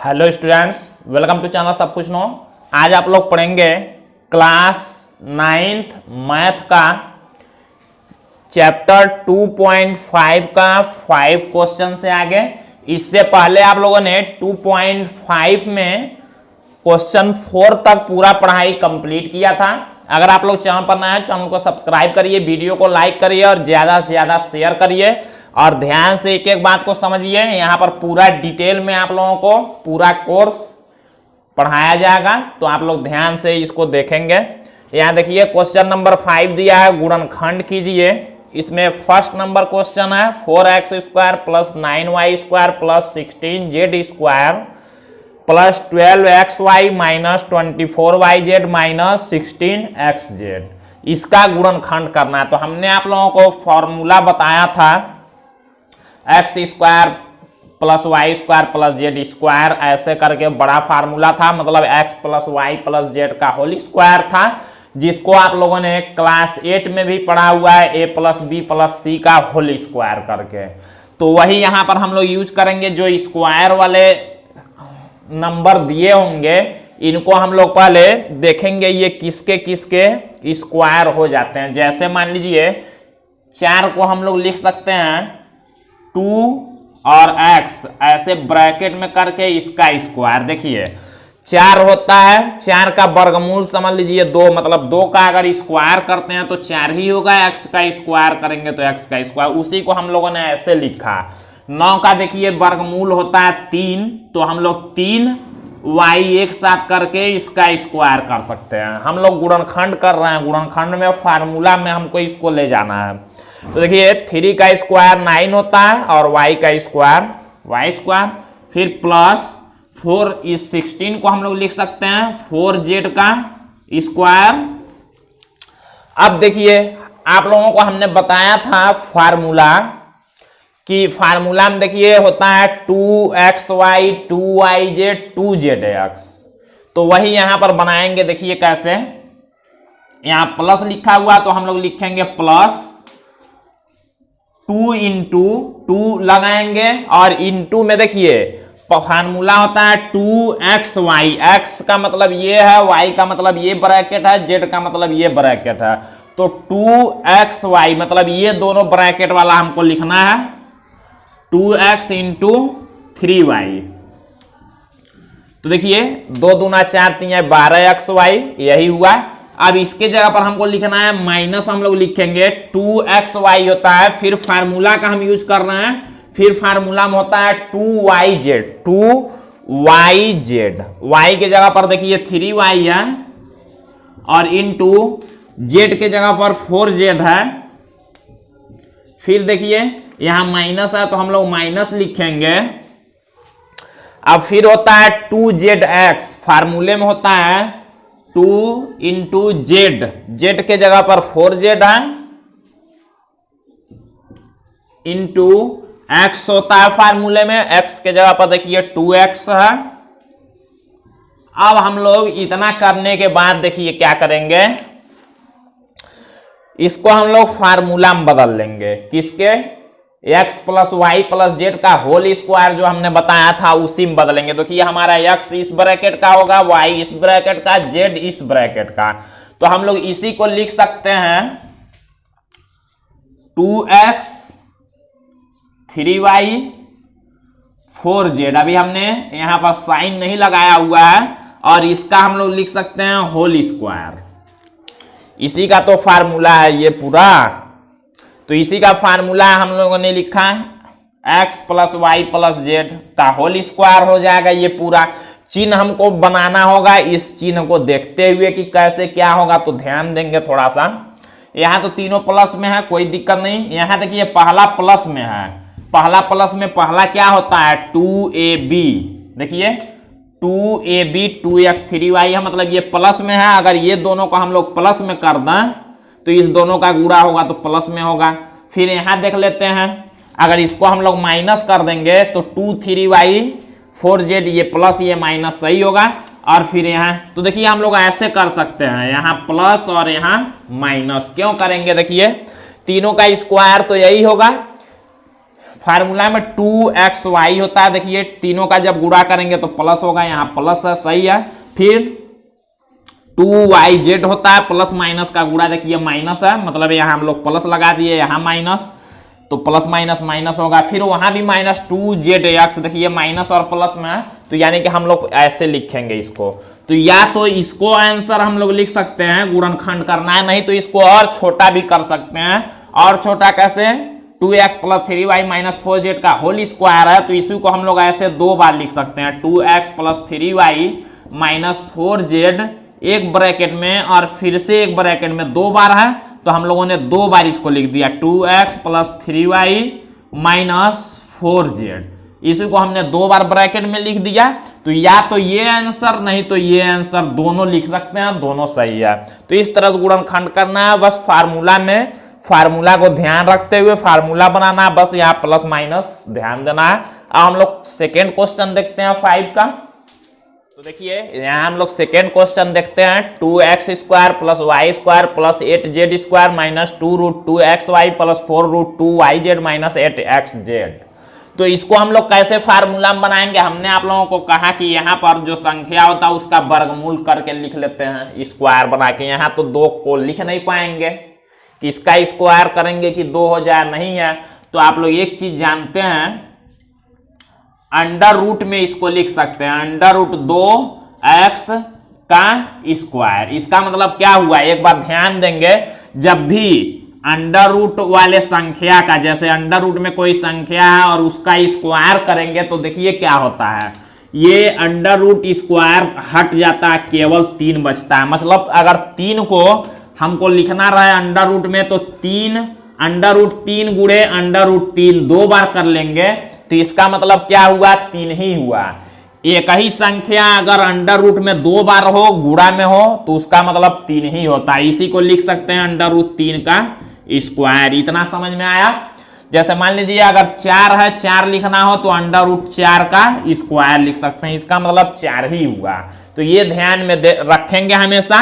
Hello students, welcome to channel सब कुछ no. आज आप लोग पढ़ेंगे क्लास 9th मैथ का चैप्टर 2.5 का 5 क्वेश्चन से आगे। इससे पहले आप लोगों ने 2.5 में क्वेश्चन 4 तक पूरा पढ़ाई कंप्लीट किया था। अगर आप लोग चैनल पर नए हैं, चैनल को सब्सक्राइब करिए, वीडियो को लाइक करिए और ज्यादा से ज्यादा शेयर करिए और ध्यान से एक एक बात को समझिए। यहाँ पर पूरा डिटेल में आप लोगों को पूरा कोर्स पढ़ाया जाएगा, तो आप लोग ध्यान से इसको देखेंगे। यहाँ देखिए क्वेश्चन नंबर 5 दिया है, गुणनखंड कीजिए। इसमें फर्स्ट नंबर क्वेश्चन है 4x square plus 9y square plus 16z square plus 12xy minus 24yz minus 16xz। इसका गुणनखंड करना है। तो हमने आप लोगों को फॉर्मूला बताया था x square plus y square plus z square, ऐसे करके बड़ा फार्मूला था, मतलब x plus y plus z का होल स्क्वायर था, जिसको आप लोगों ने क्लास 8 में भी पढ़ा हुआ है, ए प्लस बी प्लस सी का होल स्क्वायर करके। तो वही यहाँ पर हम लोग यूज करेंगे। जो स्क्वायर वाले नंबर दिए होंगे इनको हम लोग पहले देखेंगे ये किसके किसके स्क्वायर हो जाते हैं। जैसे मान लीजिए 4 को हम लोग लिख सकते हैं 2 और x, ऐसे ब्रैकेट में करके इसका स्क्वायर। देखिए 4 होता है, 4 का वर्गमूल समझ लीजिए 2, मतलब 2 का अगर स्क्वायर करते हैं तो 4 ही होगा, x का स्क्वायर करेंगे तो x का स्क्वायर। उसी को हम लोगों ने ऐसे लिखा। 9 का देखिए वर्गमूल होता है 3, तो हम लोग 3y एक साथ करके इसका स्क्वायर कर सकते हैं। हम लोग गुणनखंड कर रहे हैं, गुणनखंड में फार्मूला में हमको इसको ले जाना है। तो देखिए 3 का स्क्वायर 9 होता है और y का स्क्वायर y स्क्वायर, फिर प्लस 4 इस 16 को हम लोग लिख सकते हैं 4z का स्क्वायर। अब देखिए आप लोगों को हमने बताया था फार्मूला कि फार्मूला में देखिए होता है 2xy 2yz 2zx। तो वही यहां पर बनाएंगे। देखिए कैसे, यहां प्लस लिखा हुआ तो हम लोग लिखेंगे प्लस 2 इंटू 2 लगाएंगे और इंटू में देखिए फार्मूला होता है 2xy। x का मतलब ये है, y का मतलब ये ब्रैकेट है, z का मतलब ये ब्रैकेट है। तो 2xy मतलब ये दोनों ब्रैकेट वाला हमको लिखना है 2x इंटू 3y। तो देखिए 2 दूना 4 3 12xy, यही हुआ। अब इसके जगह पर हमको लिखना है माइनस, हम लोग लिखेंगे 2xy होता है, फिर फार्मूला का हम यूज कर रहे हैं, फिर फार्मूला में होता है 2yz 2yz। y के जगह पर देखिए 3y है और इंटू z के जगह पर 4z है। फिर देखिए यहां माइनस है तो हम लोग माइनस लिखेंगे। अब फिर होता है 2zx, फार्मूले में होता है 2 इंटू जेड, जेड के जगह पर 4z है, इंटू x होता है फार्मूले में, x के जगह पर देखिए 2x है। अब हम लोग इतना करने के बाद देखिए क्या करेंगे, इसको हम लोग फार्मूला में बदल लेंगे। किसके, x plus y plus z का होल स्क्वायर जो हमने बताया था उसी में बदलेंगे। देखिए हमारा x इस ब्रैकेट का होगा, y इस ब्रैकेट का, z इस ब्रैकेट का। तो हम लोग इसी को लिख सकते हैं 2x 3y 4z। अभी हमने यहां पर साइन नहीं लगाया हुआ है, और इसका हम लोग लिख सकते हैं होल स्क्वायर। इसी का तो फार्मूला है ये पूरा। तो इसी का फार्मूला हम लोगों ने लिखा है x plus y plus z का होल स्क्वायर हो जाएगा। ये पूरा चिन्ह हमको बनाना होगा, इस चिन्ह को देखते हुए कि कैसे क्या होगा, तो ध्यान देंगे थोड़ा सा। यहाँ तो तीनों प्लस में है, कोई दिक्कत नहीं। यहाँ देखिए पहला प्लस में है, पहला प्लस में पहला क्या होता है 2ab। देखिए 2ab 2x 3y है, मतलब ये प्लस में है। अगर ये दोनों को हम लोग प्लस में कर दें तो इस दोनों का गुणा होगा तो प्लस में होगा। फिर यहां देख लेते हैं, अगर इसको हम लोग माइनस कर देंगे तो 2 3y 4z, ये प्लस ये माइनस सही होगा। और फिर यहाँ तो देखिए हम लोग ऐसे कर सकते हैं, यहाँ प्लस और यहाँ माइनस। क्यों करेंगे, देखिए तीनों का स्क्वायर तो यही होगा। फार्मूला में 2xy होता है, देखिए तीनों का जब गुणा करेंगे तो प्लस होगा, यहाँ प्लस है, सही है। फिर 2yz होता है, प्लस माइनस का गुणा देखिए माइनस है, मतलब यहाँ हम लोग प्लस लगा दिए, यहाँ माइनस, तो प्लस माइनस माइनस होगा। फिर वहां भी माइनस 2zx, देखिए माइनस और प्लस में है, तो यानी कि हम लोग ऐसे लिखेंगे इसको। तो या तो इसको आंसर हम लोग लिख सकते हैं, गुणनखंड करना है, नहीं तो इसको और छोटा भी कर सकते हैं। और छोटा कैसे, 2x plus 3y minus 4z का होल स्क्वायर है, तो इसी को हम लोग ऐसे दो बार लिख सकते हैं, 2x plus 3y minus 4z एक ब्रैकेट में और फिर से एक ब्रैकेट में दो बार है, तो हम लोगों ने दो बार इसको लिख दिया 2x plus 3y minus 4z, इसी को हमने दो बार ब्रैकेट में लिख दिया। तो या तो ये आंसर नहीं तो ये आंसर, दोनों लिख सकते हैं, दोनों सही है। तो इस तरह से गुणनखंड करना है, बस फार्मूला में फार्मूला को ध्यान रखते हुए फार्मूला बनाना है, बस यहाँ प्लस माइनस ध्यान देना है। अब हम लोग सेकेंड क्वेश्चन देखते हैं 5 का। तो देखिए यहाँ हम लोग सेकेंड क्वेश्चन देखते हैं, 2x square plus y square plus 8z square minus 2√2xy plus 4√2yz minus 8xz। तो इसको हम लोग कैसे फार्मूला बनाएंगे, हमने आप लोगों को कहा कि यहाँ पर जो संख्या होता है उसका वर्गमूल करके लिख लेते हैं स्क्वायर बना के। यहाँ तो दो को लिख नहीं पाएंगे कि इसका स्क्वायर करेंगे कि दो हो जाए, नहीं है। तो आप लोग एक चीज जानते हैं, अंडर रूट में इसको लिख सकते हैं, अंडर रूट 2x का स्क्वायर। इसका मतलब क्या हुआ, एक बार ध्यान देंगे, जब भी अंडर रूट वाले संख्या का, जैसे अंडर रूट में कोई संख्या है और उसका स्क्वायर करेंगे तो देखिए क्या होता है, ये अंडर रूट स्क्वायर हट जाता है, केवल 3 बचता है। मतलब अगर 3 को हमको लिखना रहे अंडर रूट में तो 3 अंडर रूट 3 गुणे अंडर रूट 3 दो बार कर लेंगे, तो इसका मतलब क्या हुआ, 3 ही हुआ। एक ही संख्या अगर अंडर रूट में दो बार हो, गुणा में हो, तो उसका मतलब 3 ही होता है। इसी को लिख सकते हैं अंडर रूट 3 का स्क्वायर। इतना समझ में आया। जैसे मान लीजिए अगर 4 है, 4 लिखना हो तो अंडर रूट 4 का स्क्वायर लिख सकते हैं, इसका मतलब 4 ही हुआ। तो ये ध्यान में रखेंगे हमेशा।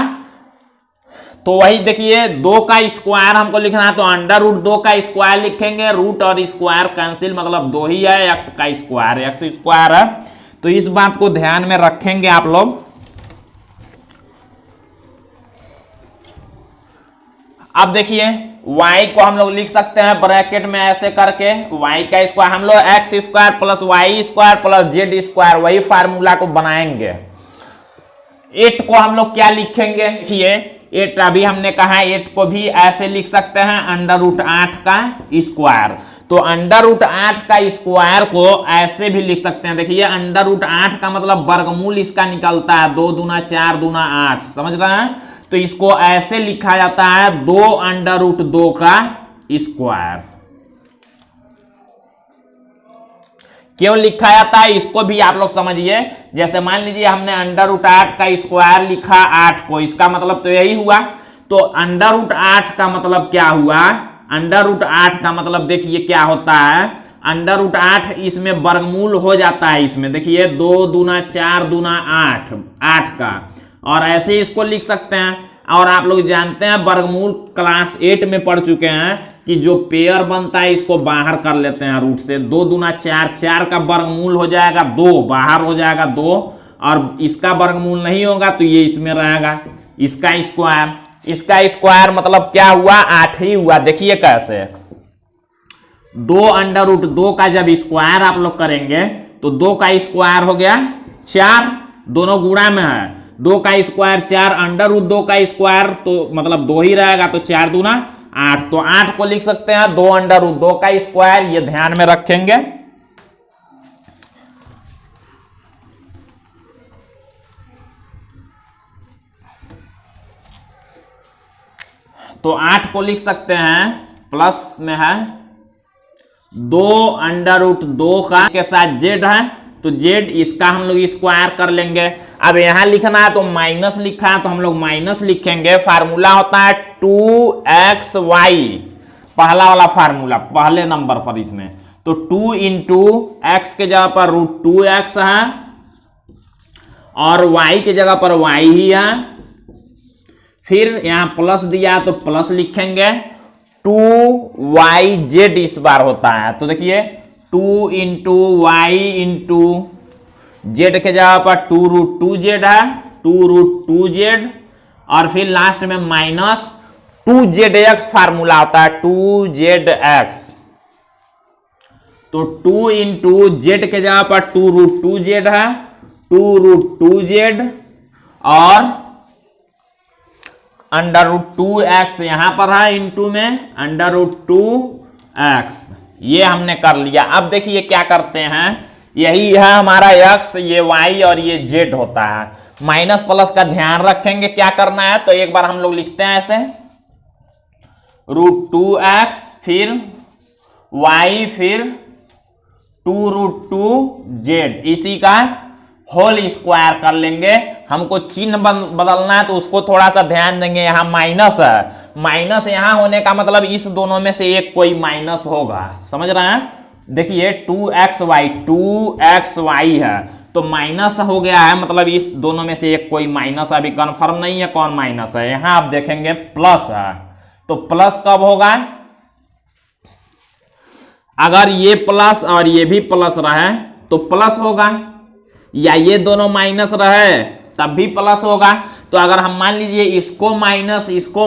तो वही देखिए 2 का स्क्वायर हमको लिखना है, तो अंडर रूट 2 का स्क्वायर लिखेंगे, रूट और स्क्वायर कैंसिल, मतलब 2 ही है, एक्स का स्क्वायर, एक्स स्क्वायर है। तो इस बात को ध्यान में रखेंगे आप लोग। अब देखिए y को हम लोग लिख सकते हैं ब्रैकेट में ऐसे करके, y का स्क्वायर हम लोग x square plus y square plus z square, वही फार्मूला को बनाएंगे। 8 को हम लोग क्या लिखेंगे, देखिए 8 अभी हमने कहा 8 को भी ऐसे लिख सकते हैं, अंडर रूट 8 का स्क्वायर। तो अंडर रूट 8 का स्क्वायर को ऐसे भी लिख सकते हैं, देखिए अंडर रूट 8 का मतलब वर्गमूल इसका निकलता है 2 दूना 4 दूना 8, समझ रहे हैं। तो इसको ऐसे लिखा जाता है 2 अंडर रूट 2 का स्क्वायर। क्यों लिखा जाता है इसको भी आप लोग समझिए। जैसे मान लीजिए हमने अंडर रूट 8 का स्क्वायर लिखा 8 को, इसका मतलब तो यही हुआ। तो अंडर रूट 8 का मतलब क्या हुआ, अंडर रूट 8 का मतलब देखिए क्या होता है, अंडर रूट 8 इसमें वर्गमूल हो जाता है, इसमें देखिए 2 दूना 4 दूना 8 का, और ऐसे इसको लिख सकते हैं। और आप लोग जानते हैं वर्गमूल क्लास 8 में पढ़ चुके हैं कि जो पेयर बनता है इसको बाहर कर लेते हैं रूट से, 2 दूना 4, 4 का वर्गमूल हो जाएगा 2, बाहर हो जाएगा 2, और इसका वर्गमूल नहीं होगा तो ये इसमें रहेगा, इसका स्क्वायर। इसका स्क्वायर मतलब क्या हुआ, 8 ही हुआ। देखिए कैसे 2 अंडर रूट 2 का जब स्क्वायर आप लोग करेंगे तो 2 का स्क्वायर हो गया 4, दोनों गुणा में है, 2 का स्क्वायर 4, अंडर रूट 2 का स्क्वायर तो मतलब 2 ही रहेगा, तो 4 दूना 8। तो 8 को लिख सकते हैं 2 अंडर रूट 2 का स्क्वायर, ये ध्यान में रखेंगे। तो 8 को लिख सकते हैं प्लस में है 2 अंडर रूट 2 का, के साथ जेड है तो जेड, इसका हम लोग स्क्वायर कर लेंगे। अब यहां लिखना है तो माइनस लिखा है तो हम लोग माइनस लिखेंगे। फार्मूला होता है 2xy, पहला वाला फार्मूला पहले नंबर पर इसमें, तो 2 इंटू एक्स के जगह पर रूट 2x है और y के जगह पर y ही है। फिर यहां प्लस दिया तो प्लस लिखेंगे, 2yz इस बार होता है। तो देखिए 2 इंटू वाई इंटू जेड के जगह पर 2√2z है, 2√2z और फिर लास्ट में माइनस 2zx फार्मूला होता है 2zx। तो 2 इंटू जेड के जगह पर 2√2z है, 2√2z और √2x यहां पर है इंटू में √2x। ये हमने कर लिया। अब देखिए क्या करते हैं, यही है हमारा x, ये y और ये z होता है। माइनस प्लस का ध्यान रखेंगे क्या करना है, तो एक बार हम लोग लिखते हैं ऐसे √2x फिर y फिर 2√2z, इसी का होल स्क्वायर कर लेंगे। हमको चिन्ह बदलना है तो उसको थोड़ा सा ध्यान देंगे। यहाँ माइनस है, माइनस यहाँ होने का मतलब इस दोनों में से एक कोई माइनस होगा, समझ रहे हैं। देखिए 2xy है तो माइनस हो गया है, मतलब इस दोनों में से एक कोई माइनस, अभी कंफर्म नहीं है कौन माइनस है। यहां आप देखेंगे प्लस है, तो प्लस कब होगा, अगर ये प्लस और ये भी प्लस रहे तो प्लस होगा, या ये दोनों माइनस रहे तब भी प्लस होगा। तो अगर हम मान लीजिए इसको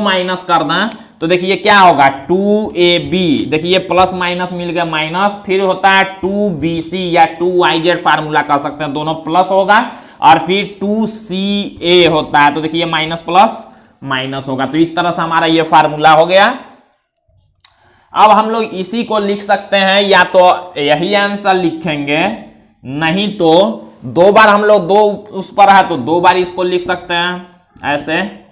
माइनस कर दें तो देखिए क्या होगा 2ab, देखिए प्लस माइनस मिल गया माइनस, फिर होता है 2bc या 2yz फार्मूला कर सकते हैं, दोनों प्लस होगा और फिर 2ca होता है, तो देखिए माइनस प्लस माइनस होगा। तो इस तरह से हमारा ये फार्मूला हो गया। अब हम लोग इसी को लिख सकते हैं, या तो यही आंसर लिखेंगे, नहीं तो दो बार हम लोग दो उस पर है तो दो बार इसको लिख सकते हैं ऐसे।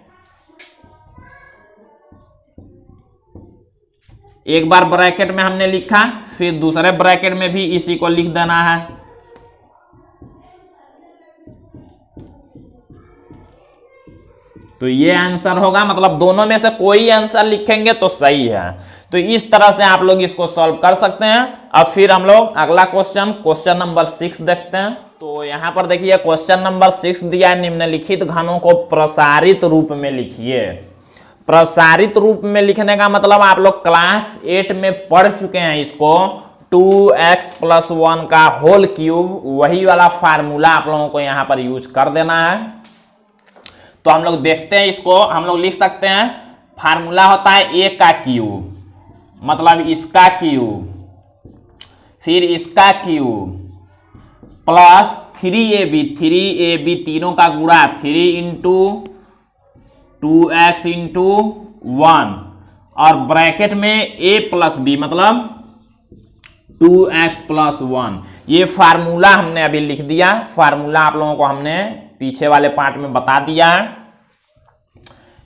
एक बार ब्रैकेट में हमने लिखा, फिर दूसरे ब्रैकेट में भी इसी को लिख देना है। तो ये आंसर होगा, मतलब दोनों में से कोई आंसर लिखेंगे तो सही है। तो इस तरह से आप लोग इसको सॉल्व कर सकते हैं। अब फिर हम लोग अगला क्वेश्चन नंबर 6 देखते हैं। तो यहां पर देखिए क्वेश्चन नंबर 6 दिया है, निम्नलिखित घनों को प्रसारित रूप में लिखिए। प्रसारित रूप में लिखने का मतलब आप लोग क्लास 8 में पढ़ चुके हैं इसको, 2x+1 का होल क्यूब, वही वाला फार्मूला आप लोगों को यहां पर यूज कर देना है। तो हम लोग देखते हैं इसको, हम लोग लिख सकते हैं फार्मूला होता है a का क्यूब, मतलब इसका क्यूब, फिर इसका क्यूब प्लस 3ab तीनों का गुणा 3 इंटू 2x इंटू 1 और ब्रैकेट में a प्लस b मतलब 2x+1। ये फार्मूला हमने अभी लिख दिया, फार्मूला आप लोगों को हमने पीछे वाले पार्ट में बता दिया है।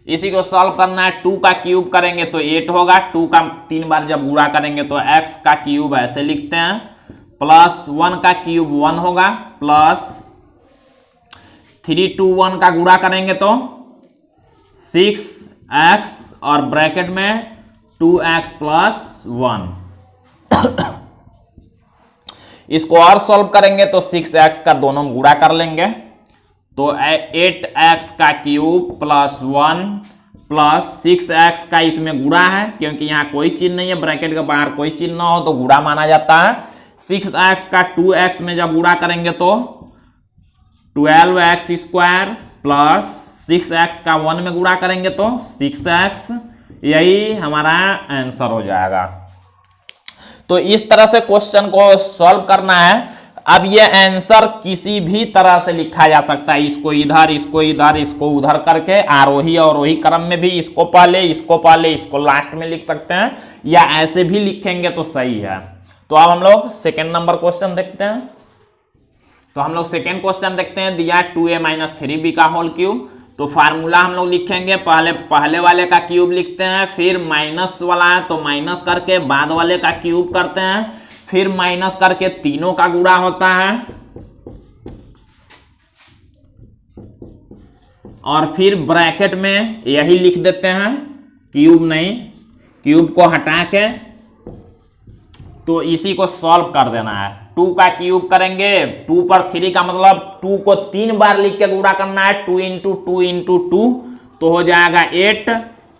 इसी को सॉल्व करना है, 2 का क्यूब करेंगे तो 8 होगा, 2 का 3 बार जब गुणा करेंगे तो x का क्यूब ऐसे लिखते हैं, प्लस 1 का क्यूब 1 होगा, प्लस 3 2 1 का गुणा करेंगे तो 6x और ब्रैकेट में 2x+1। इसको और सॉल्व करेंगे तो 6x का दोनों गुणा कर लेंगे, तो 8x का क्यूब प्लस 1 प्लस 6x का इसमें गुणा है, क्योंकि यहाँ कोई चिन्ह नहीं है, ब्रैकेट के बाहर कोई चिन्ह ना हो तो गुणा माना जाता है। 6x का 2x में जब गुणा करेंगे तो 12x² प्लस 6x का 1 में गुणा करेंगे तो 6x, यही हमारा आंसर हो जाएगा। तो इस तरह से क्वेश्चन को सॉल्व करना है। अब ये आंसर किसी भी तरह से लिखा जा सकता है, इसको इधर इसको इधर इसको उधर करके, आरोही अवरोही क्रम में भी, इसको पहले इसको लास्ट में लिख सकते हैं, या ऐसे भी लिखेंगे तो सही है। तो अब हम लोग सेकेंड नंबर क्वेश्चन देखते हैं। तो हम लोग सेकेंड क्वेश्चन देखते हैं, दिया 2a - 3b का होल क्यूब। तो फार्मूला हम लोग लिखेंगे, पहले वाले का क्यूब लिखते हैं, फिर माइनस वाला है तो माइनस करके बाद वाले का क्यूब करते हैं, फिर माइनस करके तीनों का गुणा होता है, और फिर ब्रैकेट में यही लिख देते हैं, क्यूब नहीं, क्यूब को हटा के तो इसी को सॉल्व कर देना है। 2 का क्यूब करेंगे, 2 पर 3 का मतलब 2 को 3 बार लिख के गुणा करना है, 2 इंटू 2 इंटू 2 तो हो जाएगा 8।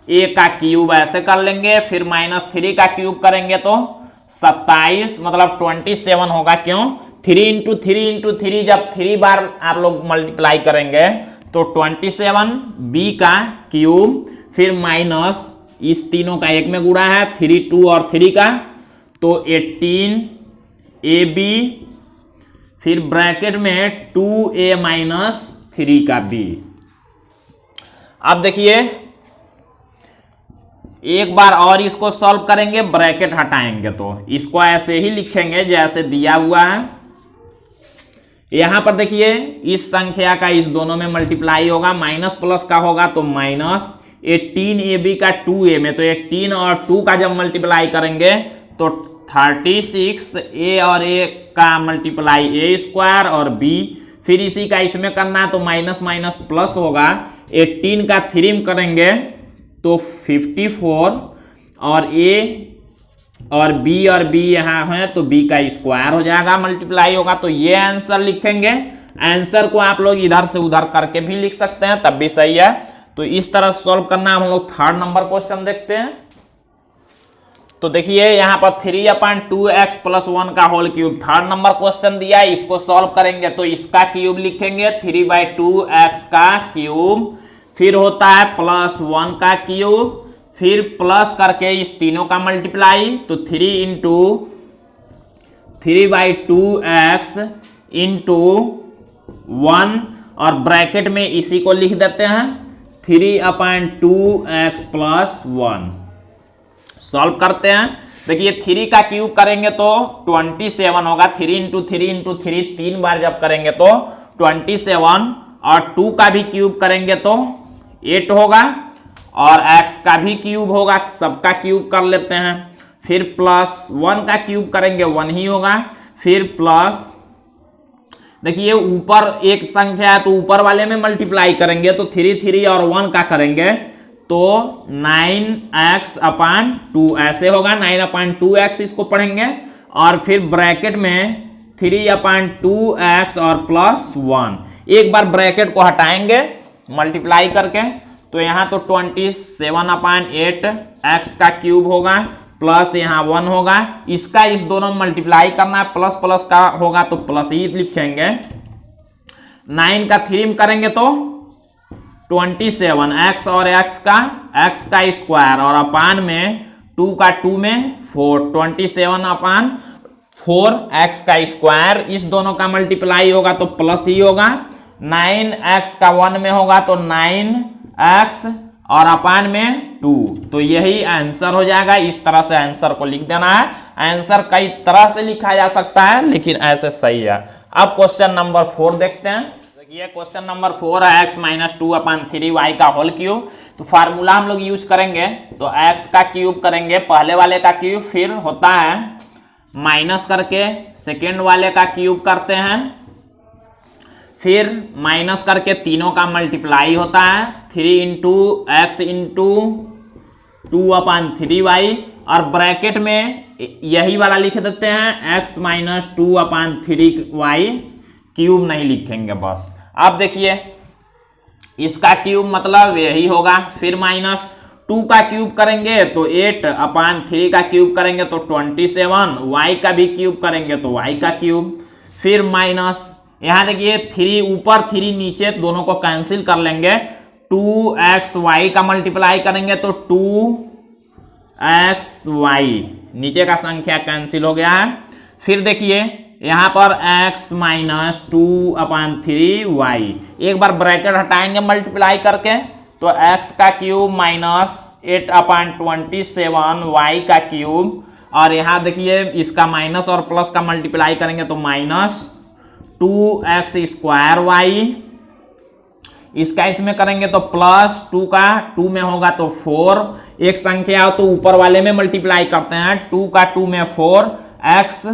a का क्यूब ऐसे कर लेंगे, फिर -3 का क्यूब करेंगे तो 27 मतलब 27 होगा। क्यों? 3 इंटू थ्री इंटू थ्री, जब 3 बार आप लोग मल्टीप्लाई करेंगे तो 27 बी का क्यूब, फिर माइनस इस तीनों का एक में गुणा है 3 2 और 3 का, तो 18 ए बी, फिर ब्रैकेट में 2a माइनस 3 का b। अब देखिए एक बार और इसको सॉल्व करेंगे, ब्रैकेट हटाएंगे तो इसको ऐसे ही लिखेंगे जैसे दिया हुआ है। यहां पर देखिए इस संख्या का इस दोनों में मल्टीप्लाई होगा, माइनस प्लस का होगा तो माइनस 18ab का 2a में, तो 18 और 2 का जब मल्टीप्लाई करेंगे तो 36 a और a का मल्टीप्लाई a स्क्वायर और b, फिर इसी का इसमें करना है तो माइनस माइनस प्लस होगा, 18 का 3 में करेंगे तो 54 और a और b यहाँ है तो b का स्क्वायर हो जाएगा, मल्टीप्लाई होगा। तो ये आंसर लिखेंगे। आंसर को आप लोग इधर से उधर करके भी लिख सकते हैं, तब भी सही है। तो इस तरह सॉल्व करना। हम लोग थर्ड नंबर क्वेश्चन देखते हैं। तो देखिए यहाँ पर 3/2x + 1 का whole cube third number question दिया है। इसको सॉल्व करेंगे तो इसका क्यूब लिखेंगे 3/2x का क्यूब, फिर होता है +1 का क्यूब, फिर प्लस करके इस तीनों का मल्टीप्लाई, तो 3 इंटू 3/2x इंटू 1 और ब्रैकेट में इसी को लिख देते हैं 3/2x + 1। सॉल्व करते हैं। देखिए 3 का क्यूब करेंगे तो 27 होगा, 3 इंटू 3 3 बार जब करेंगे तो 27, और 2 का भी क्यूब करेंगे तो 8 होगा, और x का भी क्यूब होगा, सबका क्यूब कर लेते हैं। फिर +1 का क्यूब करेंगे 1 ही होगा, फिर प्लस, देखिए ऊपर एक संख्या है तो ऊपर वाले में मल्टीप्लाई करेंगे तो 3 और 1 का करेंगे तो 9x/2 ऐसे होगा, 9/2x इसको पढ़ेंगे, और फिर ब्रैकेट में 3/2x और +1। एक बार ब्रैकेट को हटाएंगे मल्टीप्लाई करके, तो यहाँ तो 27/8 x का क्यूब होगा, प्लस यहाँ 1 होगा, इसका इस दोनों में मल्टीप्लाई करना है, प्लस प्लस का होगा तो प्लस ही लिखेंगे। 9 का 3 में करेंगे तो 27, x और x का स्क्वायर, और अपान में 2 का 2 में 4, 27/4 x का स्क्वायर, इस दोनों का मल्टीप्लाई होगा तो प्लस ही होगा। 9x का 1 में होगा तो 9x और अपान में 2, तो यही आंसर हो जाएगा। इस तरह से आंसर को लिख देना है। आंसर कई तरह से लिखा जा सकता है, लेकिन ऐसे सही है। अब क्वेश्चन नंबर 4 देखते हैं। देखिए क्वेश्चन नंबर 4 है x - 2/3y का होल क्यूब। तो फार्मूला हम लोग यूज करेंगे, तो x का क्यूब करेंगे पहले वाले का क्यूब, फिर होता है माइनस करके सेकेंड वाले का क्यूब करते हैं, फिर माइनस करके तीनों का मल्टीप्लाई होता है 3 इंटू x इंटू 2/3y, और ब्रैकेट में यही वाला लिख देते हैं x - 2/3y, क्यूब नहीं लिखेंगे बस। अब देखिए इसका क्यूब मतलब यही होगा, फिर -2 का क्यूब करेंगे तो 8/3 का क्यूब करेंगे तो 27, y का भी क्यूब करेंगे तो y का क्यूब, फिर माइनस, यहाँ देखिए 3 ऊपर 3 नीचे, दोनों को कैंसिल कर लेंगे, 2xy का मल्टीप्लाई करेंगे तो 2xy, नीचे का संख्या कैंसिल हो गया है। फिर देखिए यहाँ पर x - 2/3y, एक बार ब्रैकेट हटाएंगे मल्टीप्लाई करके, तो x का क्यूब -8/27 y का क्यूब, और यहाँ देखिए इसका माइनस और प्लस का मल्टीप्लाई करेंगे तो -2x²y, इसका इसमें करेंगे तो +2 का 2 में होगा तो 4, एक संख्या हो तो ऊपर वाले में मल्टीप्लाई करते हैं, 2 का 2 में 4, x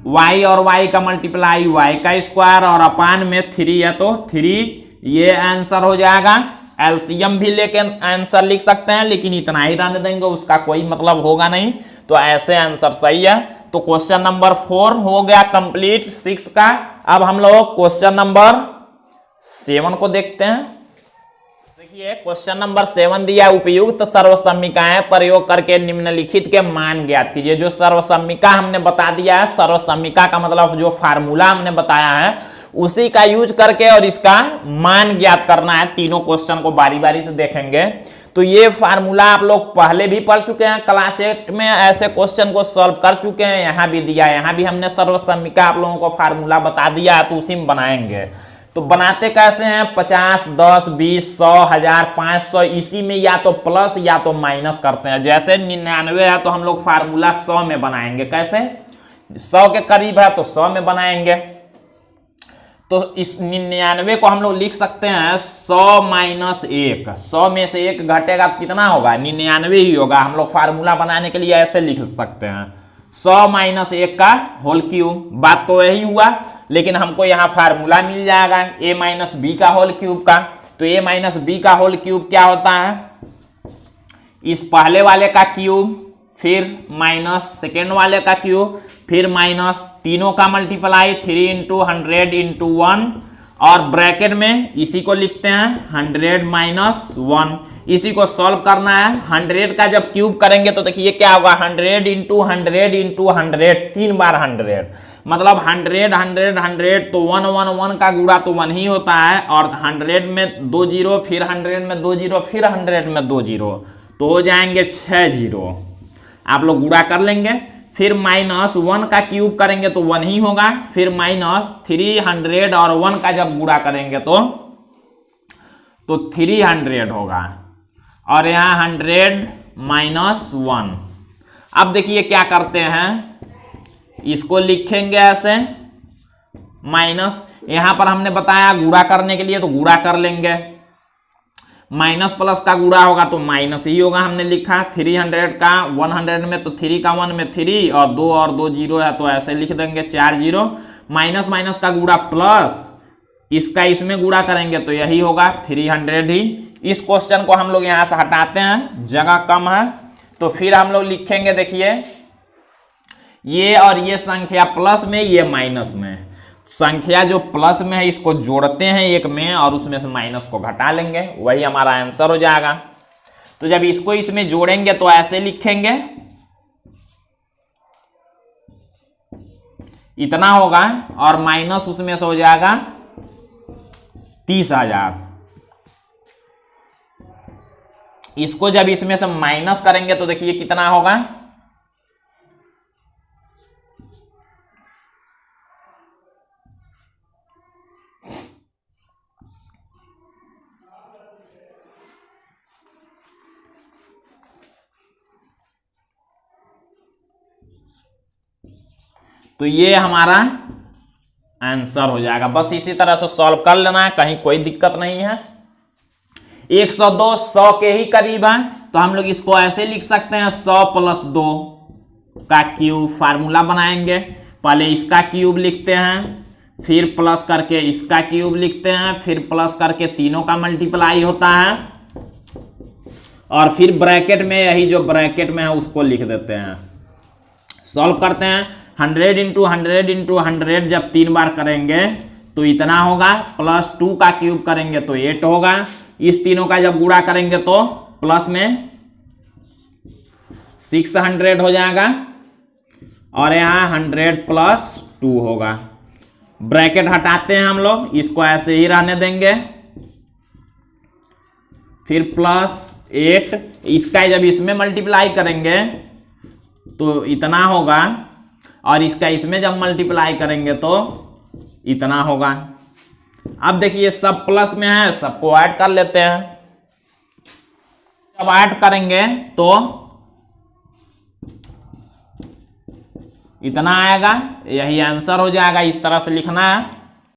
y और y का मल्टीप्लाई y का स्क्वायर, और अपान में 3 है तो 3, ये आंसर हो जाएगा। एलसीएम भी लेके आंसर लिख सकते हैं, लेकिन इतना ही रहने देंगे, उसका कोई मतलब होगा नहीं, तो ऐसे आंसर सही है। तो क्वेश्चन नंबर 4 हो गया कंप्लीट 6 का। अब हम लोग क्वेश्चन नंबर 7 को देखते हैं। देखिए क्वेश्चन नंबर 7 दिया है, उपयुक्त सर्वसम्मिकाएं प्रयोग करके निम्नलिखित के मान ज्ञात कीजिए। जो सर्वसम्मिका हमने बता दिया है, सर्वसम्मिका का मतलब जो फार्मूला हमने बताया है उसी का यूज करके और इसका मान ज्ञात करना है। तीनों क्वेश्चन को बारी बारी से देखेंगे। तो ये फार्मूला आप लोग पहले भी पढ़ चुके हैं, क्लास 8 में ऐसे क्वेश्चन को सॉल्व कर चुके हैं। यहाँ भी दिया है, यहाँ भी हमने सर्वसम्मिका आप लोगों को फार्मूला बता दिया है, तो उसी में बनाएंगे। तो बनाते कैसे हैं? 50, 10, 20, 100, 1000, 500, इसी में या तो प्लस या तो माइनस करते हैं। जैसे 99 है तो हम लोग फार्मूला 100 में बनाएंगे। कैसे? 100 के करीब है तो 100 में बनाएंगे। तो इस 99 को हम लोग लिख सकते हैं 100 माइनस 1। 100 में से 1 घटेगा तो कितना होगा? 99 ही होगा। हम लोग फार्मूला बनाने के लिए ऐसे लिख सकते हैं 100 माइनस 1 का होल क्यूब। बात तो यही हुआ, लेकिन हमको यहाँ फार्मूला मिल जाएगा a माइनस बी का होल क्यूब का। तो a माइनस बी का होल क्यूब क्या होता है? इस पहले वाले का क्यूब, फिर माइनस सेकेंड वाले का क्यूब, फिर माइनस तीनों का मल्टीप्लाई 3 इंटू 100 इंटू 1, और ब्रैकेट में इसी को लिखते हैं 100 माइनस 1। इसी को सॉल्व करना है। 100 का जब क्यूब करेंगे तो देखिए क्या होगा? 100 इंटू 100 इंटू 100, 3 बार 100, मतलब 100 100 100। तो 1 1 1 का गुणा तो 1 ही होता है, और 100 में 2 जीरो, फिर 100 में 2 जीरो, फिर 100 में 2 जीरो, तो हो जाएंगे 6 जीरो। आप लोग गुणा कर लेंगे। फिर माइनस 1 का क्यूब करेंगे तो 1 ही होगा, फिर माइनस 300 और 1 का जब गुणा करेंगे तो 300 होगा, और यहाँ 100 माइनस 1। अब देखिए क्या करते हैं, इसको लिखेंगे ऐसे माइनस, यहां पर हमने बताया गुणा करने के लिए तो गुणा कर लेंगे। माइनस प्लस का गुणा होगा तो माइनस ही होगा। हमने लिखा 300 का 100 में, तो 3 का 1 में 3, और 2 जीरो है तो ऐसे लिख देंगे 4 जीरो। माइनस माइनस का गुणा प्लस, इसका इसमें गुणा करेंगे तो यही होगा 300 ही। इस क्वेश्चन को हम लोग यहां से हटाते हैं, जगह कम है। तो फिर हम लोग लिखेंगे, देखिए ये और ये संख्या प्लस में, ये माइनस में। संख्या जो प्लस में है इसको जोड़ते हैं एक में, और उसमें से माइनस को घटा लेंगे, वही हमारा आंसर हो जाएगा। तो जब इसको इसमें जोड़ेंगे तो ऐसे लिखेंगे, इतना होगा, और माइनस उसमें से हो जाएगा 30,000। इसको जब इसमें से माइनस करेंगे तो देखिए कितना होगा, तो ये हमारा आंसर हो जाएगा। बस इसी तरह से सॉल्व कर लेना है, कहीं कोई दिक्कत नहीं है। 102 100 के ही करीब है, तो हम लोग इसको ऐसे लिख सकते हैं 100 प्लस 2 का क्यूब। फार्मूला बनाएंगे, पहले इसका क्यूब लिखते हैं, फिर प्लस करके इसका क्यूब लिखते हैं, फिर प्लस करके तीनों का मल्टीप्लाई होता है, और फिर ब्रैकेट में यही जो ब्रैकेट में है उसको लिख देते हैं। सॉल्व करते हैं। 100 इंटू 100 इंटू 100 जब 3 बार करेंगे तो इतना होगा, प्लस 2 का क्यूब करेंगे तो 8 होगा। इस तीनों का जब गुणा करेंगे तो प्लस में 600 हो जाएगा, और यहाँ 100 प्लस 2 होगा। ब्रैकेट हटाते हैं हम लोग, इसको ऐसे ही रहने देंगे, फिर प्लस 8, इसका जब इसमें मल्टीप्लाई करेंगे तो इतना होगा, और इसका इसमें जब मल्टीप्लाई करेंगे तो इतना होगा। अब देखिए सब प्लस में है, सबको ऐड कर लेते हैं। जब ऐड करेंगे तो इतना आएगा, यही आंसर हो जाएगा। इस तरह से लिखना है।